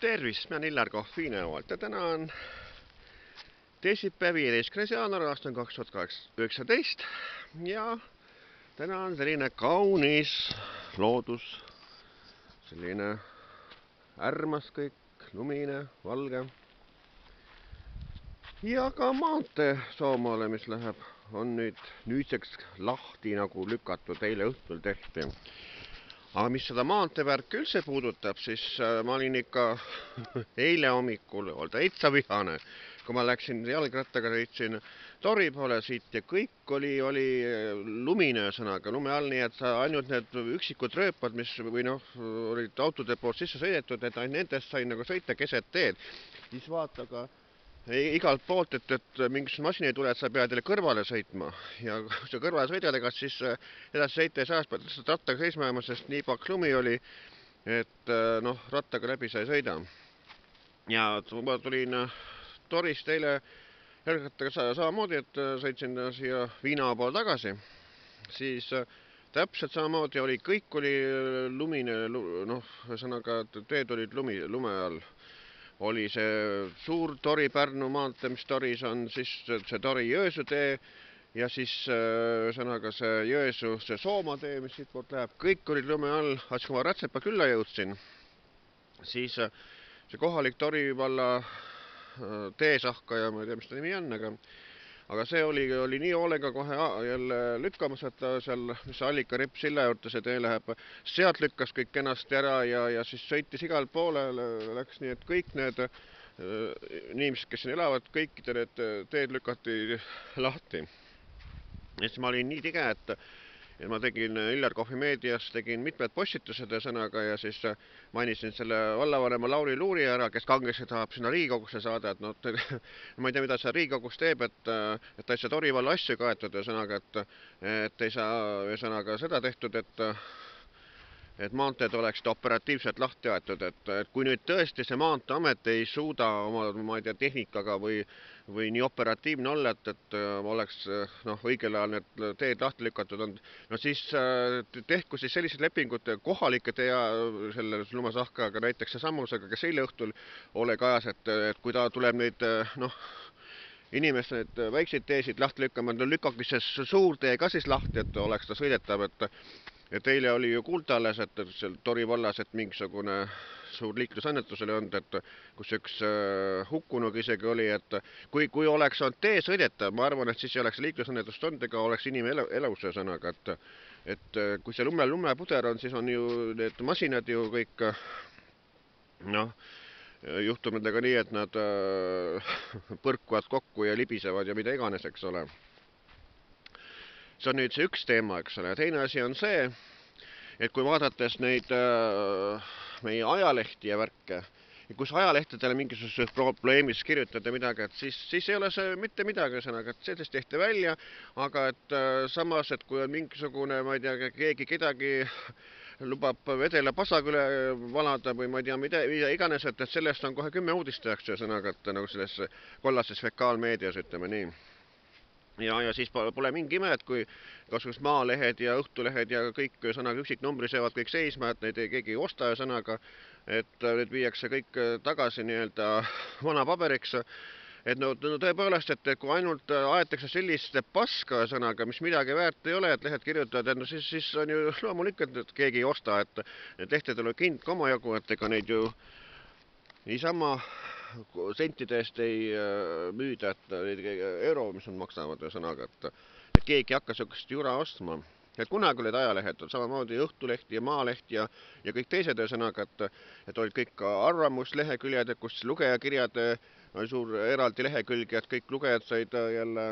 Tervist, mä oon Illar Kohvinevalta ja tänään on teisipäev, 15. jaanuar aastal 2019 ja täna on selline kaunis loodus, selline ärmas kõik, lumine, valge ja ka maantee Soomaale, mis läheb, on nüüdseks lahti nagu lükatud, eile õhtul tehti. Aga mis seda maanteevärki üldse puudutab, siis ma olin ikka eile hommikul täitsa vihane, kui ma läksin jalgrattaga, sõitsin Tori poole siit ja kõik oli lumine ühesõnaga, lume all, nii et ainult need üksikud rööpad, mis või noh, olid autode poolt sisse sõidetud, et ainult nendest sai nagu sõita keset teed. Siis vaata ka igalt poolt, et mingisugune masin ei tule, et sa pead jälle kõrvale sõitma ja kui sa kõrvale sõidad, ega siis edasi sõita ei saa, pead lihtsalt rattaga seisma jääma, sest nii paks lumi oli, et noh, rattaga läbi sa ei sõida. Ja ma tulin Torist eile jalgrattaga samamoodi, et sõitsin siia Viina poole tagasi, siis täpselt samamoodi oli, kõik oli lumine, noh, ühesõnaga teed olid lume all. Oli see suur Tori-Pärnu maantee, mis Toris on, siis see Tori-Jõesuu tee ja siis ühesõnaga see Jõesuu, see Sooma tee, mis siit poolt läheb, kõik olid lume all. Aga kui ma Rätsepa külla jõudsin, siis see kohalik Tori valla teesahkaja, ma ei tea, mis ta nimi on, aga see oli nii hoolega kohe jälle lükkamas, et seal, mis Allika Ripp silla juurde see tee läheb, sealt lükkas kõik kenasti ära ja siis sõitis igal poole, läks nii, et kõik need inimesed, kes siin elavad, kõikide need teed lükati lahti. Ja siis ma olin nii tige, et ma tegin Illar Kohvi meedias, tegin mitmed postitused ühesõnaga ja siis mainisin selle vallavanema Lauri Luuri ära, kes kangesti tahab sinna Riigikogusse saada, et no, ma ei tea, mida see Riigikogus teeb, et ta ei saa Tori valla asju kaetud ühesõnaga, et ei saa ühesõnaga seda tehtud, et maanteed oleksid operatiivselt lahti aetud, et kui nüüd tõesti see Maanteeamet ei suuda oma, ma ei tea, tehnikaga või nii operatiivne olla, et oleks õigel ajal need teed lahti lükatud on, no siis tehku siis sellised lepingud kohalike tee selle lumasahkaga, näiteks see Sammusega, kes eile õhtul hoolega ajas, et kui ta tuleb neid, inimeste need väikseid teesid lahti lükkama, lükake see suur tee ka siis lahti, et oleks ta sõidetav, et eile oli ju kuulda alles, et seal Tori vallas, et mingisugune suur liiklusõnnetus oli olnud, et kus üks hukkunuga isegi oli, et kui oleks olnud tee sõidetav, ma arvan, et siis ei oleks liiklusõnnetust olnud, ega oleks inimelus ühesõnaga, et kui see lumepuder on, siis on ju need masinad ju kõik, noh, juhtub nendega nii, et nad põrkuvad kokku ja libisevad ja mida iganes, eks ole. See on nüüd see üks teema, eks ole. Teine asi on see, et kui vaadates neid meie ajalehti ja värke, kus ajalehtedele mingisuguses probleemis kirjutada midagi, et siis ei ole see mitte midagi, ühesõnaga, et sellest tehti välja, aga et samas, et kui on mingisugune, ma ei tea, keegi kedagi lubab vedela pasaga üle valada või ma ei tea, mida iganes, et sellest on kohe 10 uudist tehakse, ühesõnaga, et nagu selles kollases fekaalmeedias, ütleme nii. Ja siis pole mingi ime, et kui kasvõis Maalehed ja Õhtulehed ja kõik sõnaga üksiknumbri seevad kõik seisma, et neid keegi ei osta sõnaga, et nüüd viiakse kõik tagasi nii-öelda vana paberiks. Et no tõepoolest, et kui ainult aetakse sellist paska sõnaga, mis midagi väärt ei ole, et lehed kirjutavad, et no siis on ju loomulikult, et keegi ei osta, et lehtedel on kind omajagu, et ega neid ju niisama sentide eest ei müüda, et euro, mis on maksavad ühesõnaga, et keegi ei hakka sellist jura ostma. Et kunagi olid ajalehed, samamoodi Õhtuleht ja Maaleht ja kõik teised ühesõnaga, et olid kõik arvamusleheküljed, kus lugejakirjad, suur eraldi lehekülg, et kõik lugejad said jälle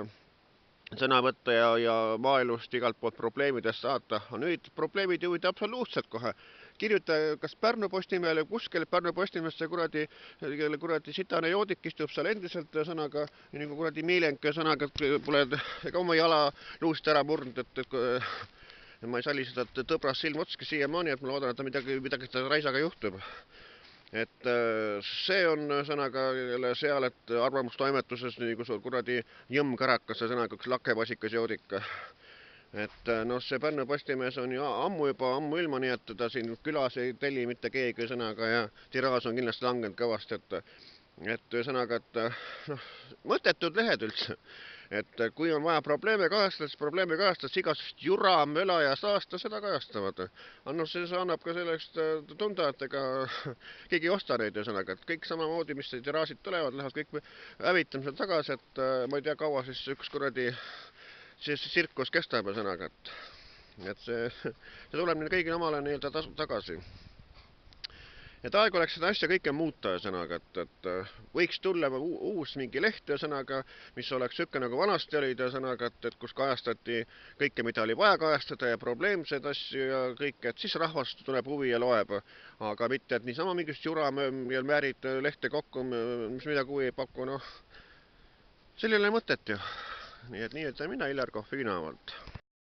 sõna võtta ja maaelust igalt poolt probleemidest saata. Nüüd probleemid jõuid absoluutselt kohe. Kirjuta kas Pärnu Postimehele või kuskil Pärnu Postimehesse kuradi sitane joodik istub seal endiselt sõnaga, nagu kuradi Miilenke sõnaga, et pole ega oma jala luust ära murnud, et ma ei salli seda tõbras silmotski siiamaani, et ma loodan, et midagi raisaga juhtub. Et see on sõnaga seal, et arvamustoimetuses nagu kuradi jõmm karakas, sõnaga üks lakevasikas joodik et noh, see Pärnu Postimees on ju ammu ilma, nii et teda siin külas ei telli mitte keegi sõnaga ja tiraaž on kindlasti langenud kõvasti, et ühesõnaga, et noh, mõttetud lehed üldse. Et kui on vaja probleeme kajastada, siis probleeme kajastada, igasugust jura, möla ja saasta seda kajastavad. Aga noh, see annab ka sellest tunda, et ega keegi ei osta neid ühesõnaga, et kõik samamoodi, mis tiraažid tulevad, lähevad kõik hävitamisel tagasi, et ma ei tea, kaua siis üks kuradi sirkus kestab ühesõnaga, et see tuleb neil kõigil omale nii-öelda tagasi. Et aeg oleks seda asja kõike muuta ühesõnaga, et võiks tulla uus mingi leht ühesõnaga, mis oleks siuke nagu vanasti olid ühesõnaga, et kus kajastati kõike, mida oli vaja kajastada ja probleemseid asju ja kõik, et siis rahvas tuleb huvi ja loeb. Aga mitte, et niisama mingist jura ja määrid lehte kokku, mis midagi huvi ei paku, noh, sellele mõtet ju. Nii et mina, Iljar Kohv Hiinamaalt.